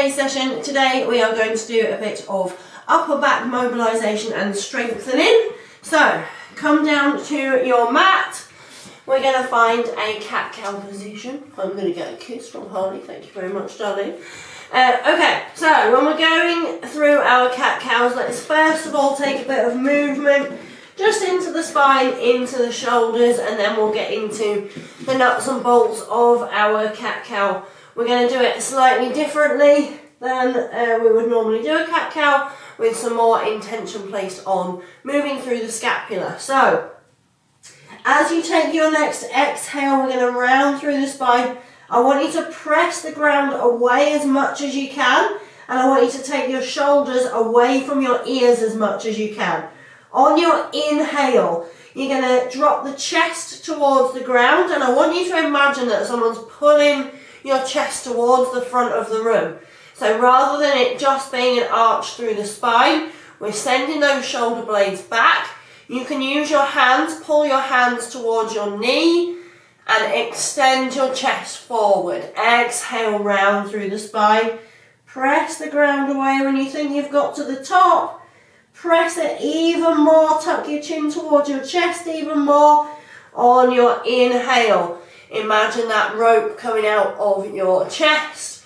today's session. Today we are going to do a bit of upper back mobilisation and strengthening. So come down to your mat. We're going to find a cat-cow position. I'm going to get a kiss from Harley. Thank you very much, darling. Okay, so when we're going through our cat-cows, let's first of all take a bit of movement just into the spine, into the shoulders, and then we'll get into the nuts and bolts of our cat-cow. We're going to do it slightly differently than we would normally do a cat-cow, with some more intention placed on moving through the scapula. So, as you take your next exhale, we're going to round through the spine. I want you to press the ground away as much as you can, and I want you to take your shoulders away from your ears as much as you can. On your inhale, you're going to drop the chest towards the ground, and I want you to imagine that someone's pulling your chest towards the front of the room. So rather than it just being an arch through the spine, we're sending those shoulder blades back. You can use your hands, pull your hands towards your knee and extend your chest forward. Exhale, round through the spine. Press the ground away when you think you've got to the top. Press it even more, tuck your chin towards your chest even more. On your inhale, imagine that rope coming out of your chest.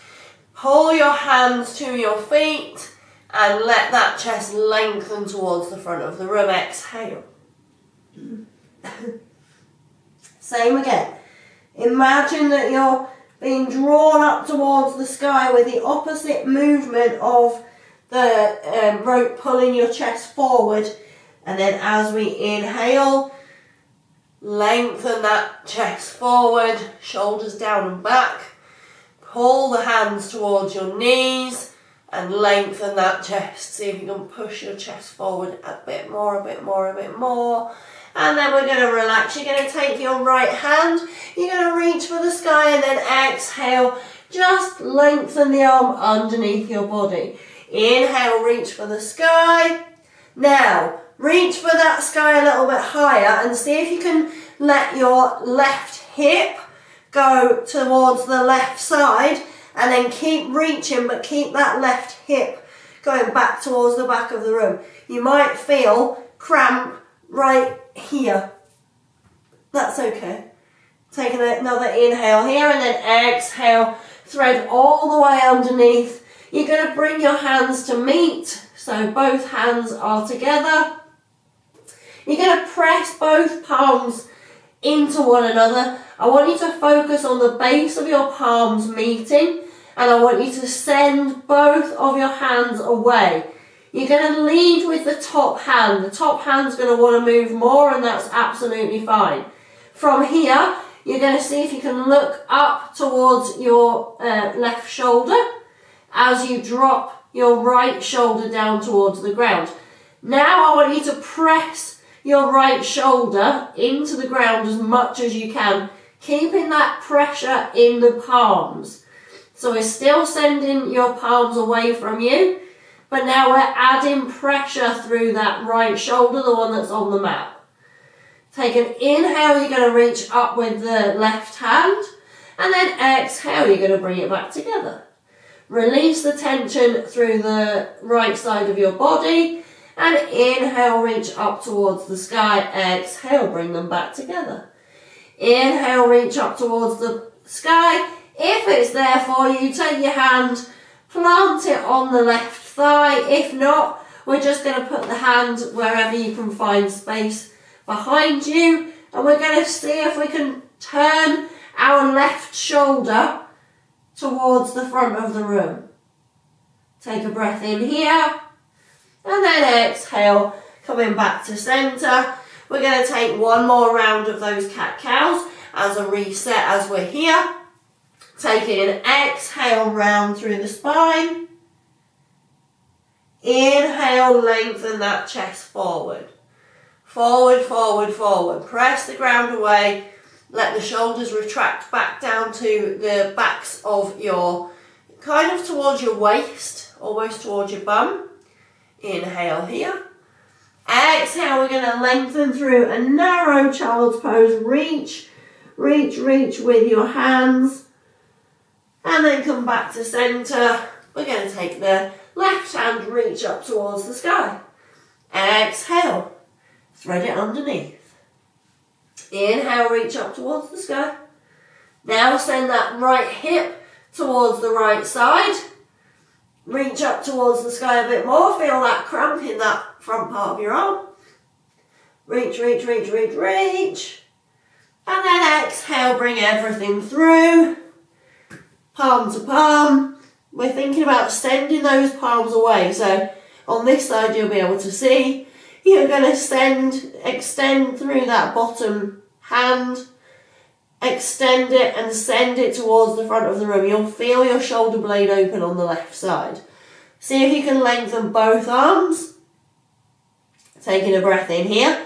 Pull your hands to your feet and let that chest lengthen towards the front of the room. Exhale. Same again. Imagine that you're being drawn up towards the sky with the opposite movement of the rope pulling your chest forward. And then as we inhale, lengthen that chest forward, shoulders down and back. Pull the hands towards your knees and lengthen that chest. See if you can push your chest forward a bit more, a bit more, a bit more. And then we're going to relax. You're going to take your right hand, you're going to reach for the sky, and then exhale. Just lengthen the arm underneath your body. Inhale, reach for the sky. Now, reach for that sky a little bit higher and see if you can let your left hip go towards the left side, and then keep reaching, but keep that left hip going back towards the back of the room. You might feel cramp right here. That's okay. Taking another inhale here and then exhale. Thread all the way underneath. You're going to bring your hands to meet, so both hands are together. You're going to press both palms into one another. I want you to focus on the base of your palms meeting, and I want you to send both of your hands away. You're going to lead with the top hand. The top hand's going to want to move more, and that's absolutely fine. From here, you're going to see if you can look up towards your left shoulder as you drop your right shoulder down towards the ground. Now I want you to press your right shoulder into the ground as much as you can, keeping that pressure in the palms. So we're still sending your palms away from you, but now we're adding pressure through that right shoulder, the one that's on the mat. Take an inhale, you're going to reach up with the left hand, and then exhale, you're going to bring it back together. Release the tension through the right side of your body, and inhale, reach up towards the sky. Exhale, bring them back together. Inhale, reach up towards the sky. If it's there for you, take your hand, plant it on the left thigh. If not, we're just going to put the hand wherever you can find space behind you, and we're going to see if we can turn our left shoulder towards the front of the room. Take a breath in here, and then exhale, coming back to centre. We're going to take one more round of those cat-cows as a reset as we're here. Taking an exhale round through the spine. Inhale, lengthen that chest forward. Forward, forward, forward. Press the ground away. Let the shoulders retract back down to the backs of your, kind of towards your waist, almost towards your bum. Inhale here. Exhale, we're going to lengthen through a narrow child's pose. Reach, reach, reach with your hands. And then come back to centre. we're going to take the left hand, reach up towards the sky. Exhale, thread it underneath. Inhale, reach up towards the sky. Now send that right hip towards the right side. Reach up towards the sky a bit more. Feel that cramp in that front part of your arm. Reach, reach, reach, reach, reach. And then exhale, bring everything through. Palm to palm. We're thinking about sending those palms away. So on this side you'll be able to see. You're going to extend through that bottom hand. Extend it and send it towards the front of the room. You'll feel your shoulder blade open on the left side. See if you can lengthen both arms. Taking a breath in here.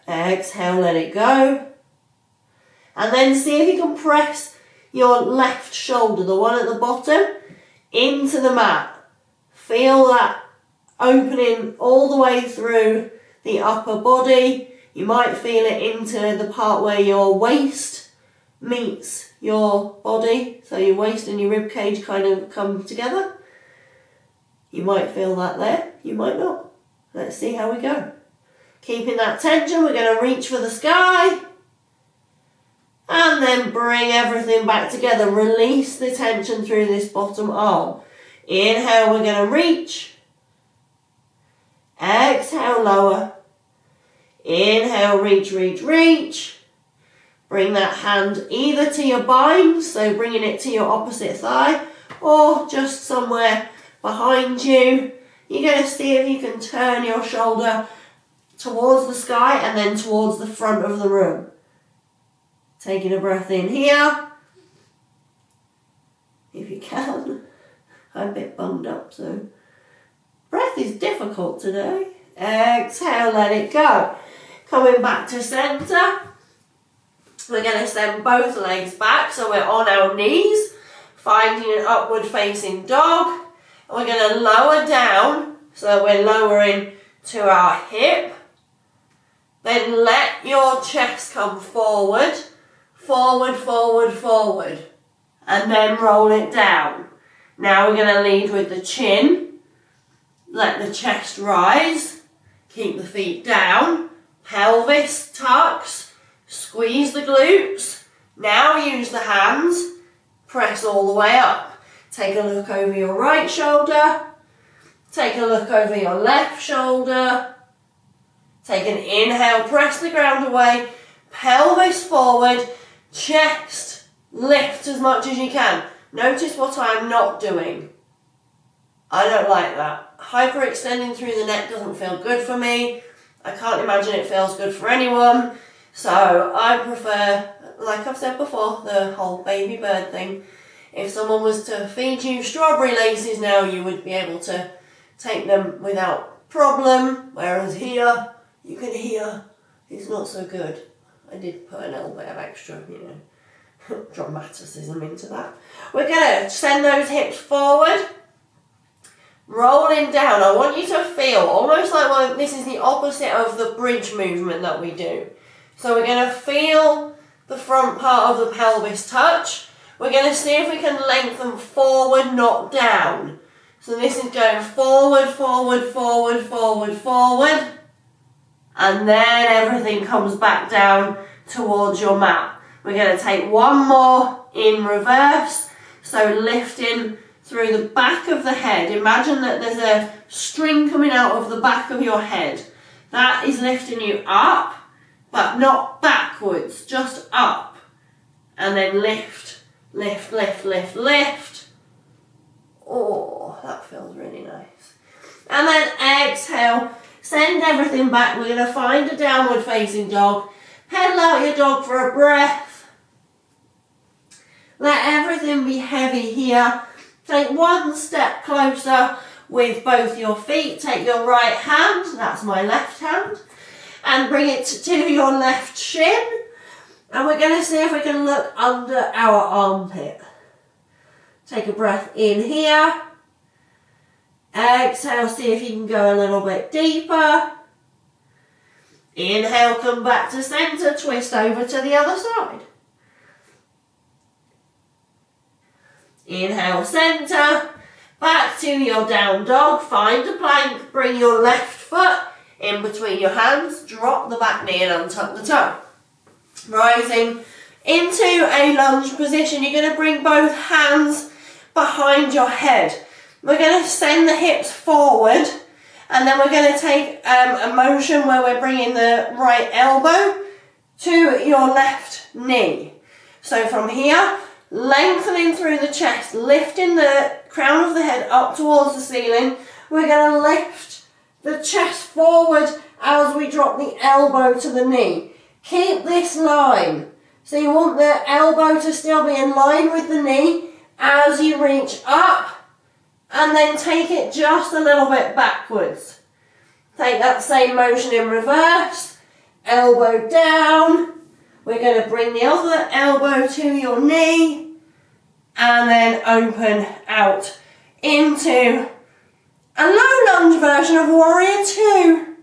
Exhale, let it go. And then see if you can press your left shoulder, the one at the bottom, into the mat. Feel that opening all the way through the upper body. You might feel it into the part where your waist meets your body. So your waist and your rib cage kind of come together. You might feel that there, you might not. Let's see how we go. Keeping that tension, we're going to reach for the sky. And then bring everything back together. Release the tension through this bottom arm. Inhale, we're going to reach. Exhale, lower. Inhale, reach, reach, reach. Bring that hand either to your bind, so bringing it to your opposite thigh, or just somewhere behind you. You're going to see if you can turn your shoulder towards the sky and then towards the front of the room. Taking a breath in here. If you can. I'm a bit bunged up, so breath is difficult today. Exhale, let it go. Coming back to centre. We're going to send both legs back so we're on our knees, finding an upward facing dog. And we're going to lower down so we're lowering to our hip. Then let your chest come forward, forward, forward, forward. And then roll it down. Now we're going to lead with the chin. Let the chest rise. Keep the feet down. Pelvis tucks. Squeeze the glutes. Now use the hands. Press all the way up. Take a look over your right shoulder. Take a look over your left shoulder. Take an inhale. Press the ground away. Pelvis forward. Chest. Lift as much as you can. Notice what I'm not doing. I don't like that. Hyperextending through the neck doesn't feel good for me. I can't imagine it feels good for anyone. So I prefer, like I've said before, the whole baby bird thing. If someone was to feed you strawberry laces now, you would be able to take them without problem. Whereas here, you can hear it's not so good. I did put a little bit of extra, dramaticism into that. We're going to send those hips forward. Rolling down, I want you to feel almost like this is the opposite of the bridge movement that we do. So we're going to feel the front part of the pelvis touch. We're going to see if we can lengthen forward, not down. So this is going forward, forward, forward, forward, forward. And then everything comes back down towards your mat. We're going to take one more in reverse. So lifting through the back of the head. Imagine that there's a string coming out of the back of your head. That is lifting you up, but not backwards, just up. And then lift, lift, lift, lift, lift. Oh, that feels really nice. And then exhale, send everything back. We're going to find a downward facing dog. Pedal out your dog for a breath. Let everything be heavy here. Take one step closer with both your feet. Take your right hand, that's my left hand, and bring it to your left shin. And we're going to see if we can look under our armpit. Take a breath in here. Exhale, see if you can go a little bit deeper. Inhale, come back to centre, twist over to the other side. Inhale, centre. Back to your down dog. Find a plank. Bring your left foot in between your hands. Drop the back knee and untuck the toe. Rising into a lunge position. You're going to bring both hands behind your head. We're going to send the hips forward, and then we're going to take a motion where we're bringing the right elbow to your left knee. So from here, lengthening through the chest, lifting the crown of the head up towards the ceiling. We're going to lift the chest forward as we drop the elbow to the knee. Keep this line. So you want the elbow to still be in line with the knee as you reach up, and then take it just a little bit backwards. Take that same motion in reverse. Elbow down. We're going to bring the other elbow to your knee, and then open out into a low lunge version of Warrior Two.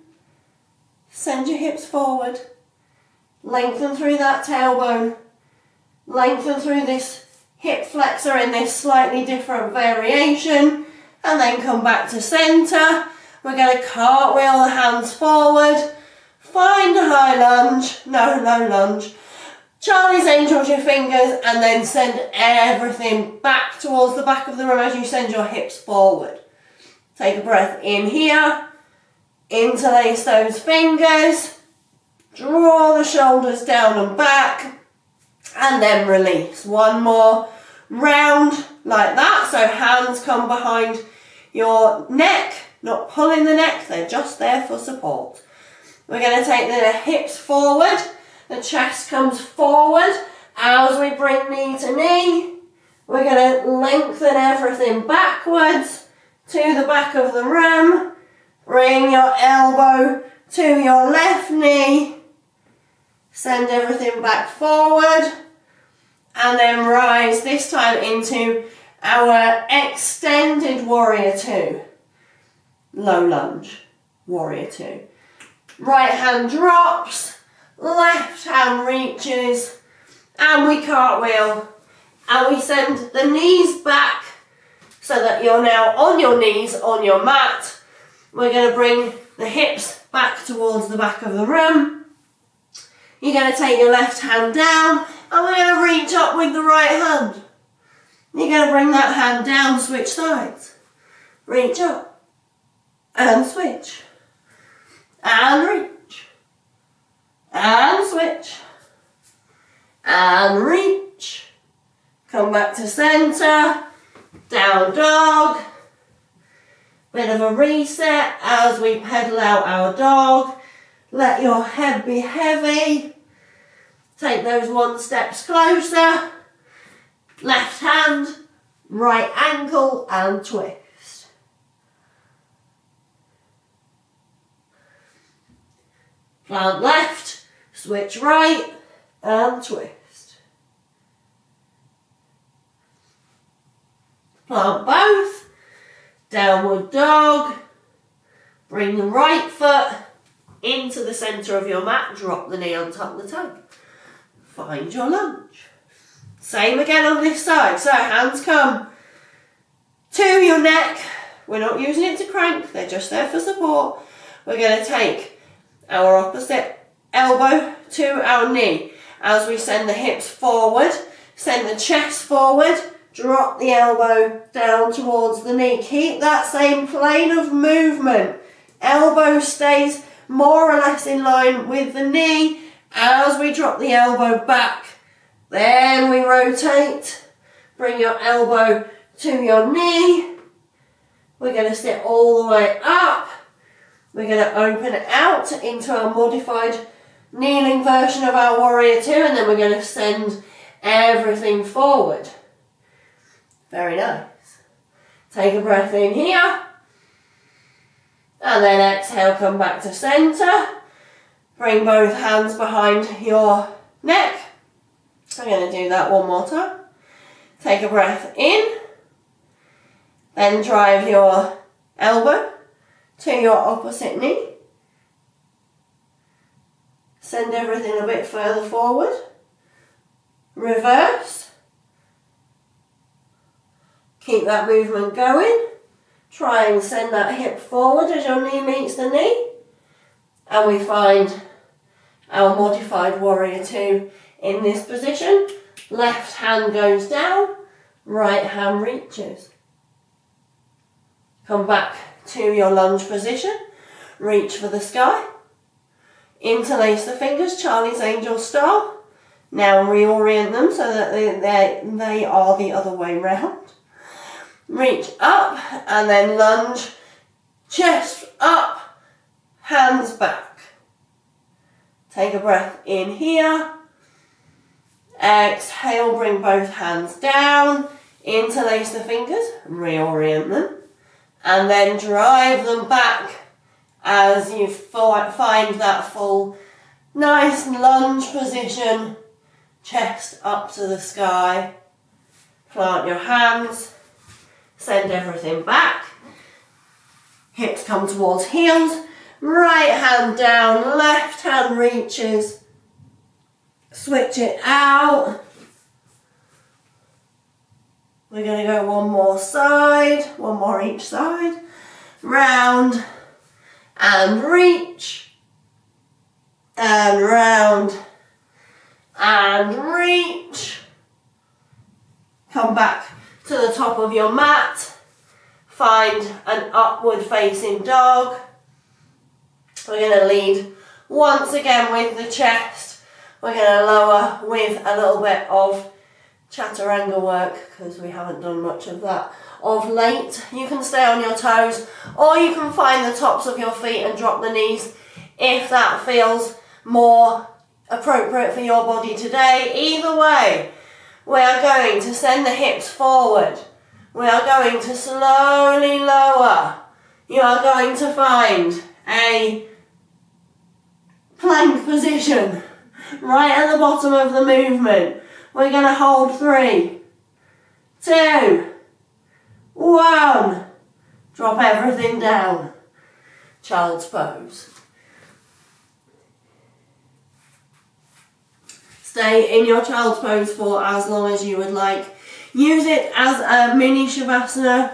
Send your hips forward. Lengthen through that tailbone. Lengthen through this hip flexor in this slightly different variation, and then come back to centre. We're going to cartwheel the hands forward, find a high lunge, no low lunge, Charlie's Angel with your fingers, and then send everything back towards the back of the room as you send your hips forward. Take a breath in here, interlace those fingers, draw the shoulders down and back, and then release. One more round like that. So hands come behind your neck, not pulling the neck, they're just there for support. We're going to take the hips forward, the chest comes forward as we bring knee to knee. We're going to lengthen everything backwards to the back of the room. Bring your elbow to your left knee. Send everything back forward, and then rise this time into our extended Warrior Two. Low lunge, Warrior Two. Right hand drops, left hand reaches, and we cartwheel, and we send the knees back so that you're now on your knees on your mat. We're going to bring the hips back towards the back of the room. You're going to take your left hand down, and we're going to reach up with the right hand. You're going to bring that hand down, switch sides. Reach up, and switch. And reach. And switch. And reach. Come back to centre. Down dog. Bit of a reset as we pedal out our dog. Let your head be heavy. Take those 1 steps closer. Left hand, right ankle, and twist. Plant left, switch right, and twist. Plant both. Downward dog. Bring the right foot into the centre of your mat, drop the knee, untuck the toe. Find your lunge. Same again on this side. So hands come to your neck. We're not using it to crank, they're just there for support. We're going to take our opposite elbow to our knee as we send the hips forward, send the chest forward, drop the elbow down towards the knee. Keep that same plane of movement. Elbow stays more or less in line with the knee as we drop the elbow back. Then we rotate. Bring your elbow to your knee. We're going to sit all the way up. We're going to open it out into a modified kneeling version of our Warrior Two, and then we're going to send everything forward. Very nice. Take a breath in here. And then exhale, come back to centre. Bring both hands behind your neck. I'm going to do that one more time. Take a breath in. Then drive your elbow to your opposite knee. Send everything a bit further forward. Reverse. Keep that movement going. Try and send that hip forward as your knee meets the knee. And we find our modified warrior two in this position. Left hand goes down, right hand reaches. Come back to your lunge position. Reach for the sky. Interlace the fingers, Charlie's Angel style. Now reorient them so that they are the other way round. Reach up and then lunge, chest up, hands back. Take a breath in here. Exhale, bring both hands down. Interlace the fingers, reorient them. And then drive them back as you find that full, nice lunge position. Chest up to the sky. Plant your hands. Send everything back. Hips come towards heels. Right hand down, left hand reaches. Switch it out. We're going to go one more side, one more each side. Round and reach. And round and reach. Come back to the top of your mat. Find an upward facing dog. We're going to lead once again with the chest. We're going to lower with a little bit of chaturanga work because we haven't done much of that of late. You can stay on your toes or you can find the tops of your feet and drop the knees if that feels more appropriate for your body today. Either way, we are going to send the hips forward. We are going to slowly lower. You are going to find a plank position right at the bottom of the movement. We're going to hold 3, 2, 1. Drop everything down. Child's pose. Stay in your child's pose for as long as you would like. Use it as a mini shavasana.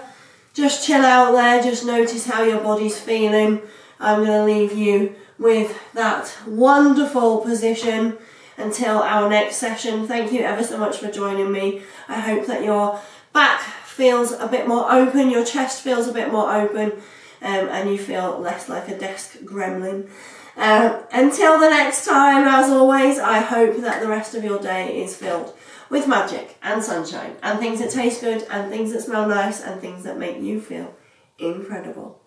Just chill out there. Just notice how your body's feeling. I'm going to leave you with that wonderful position until our next session. Thank you ever so much for joining me. I hope that your back feels a bit more open, your chest feels a bit more open, and you feel less like a desk gremlin. Until the next time, as always, I hope that the rest of your day is filled with magic and sunshine and things that taste good and things that smell nice and things that make you feel incredible.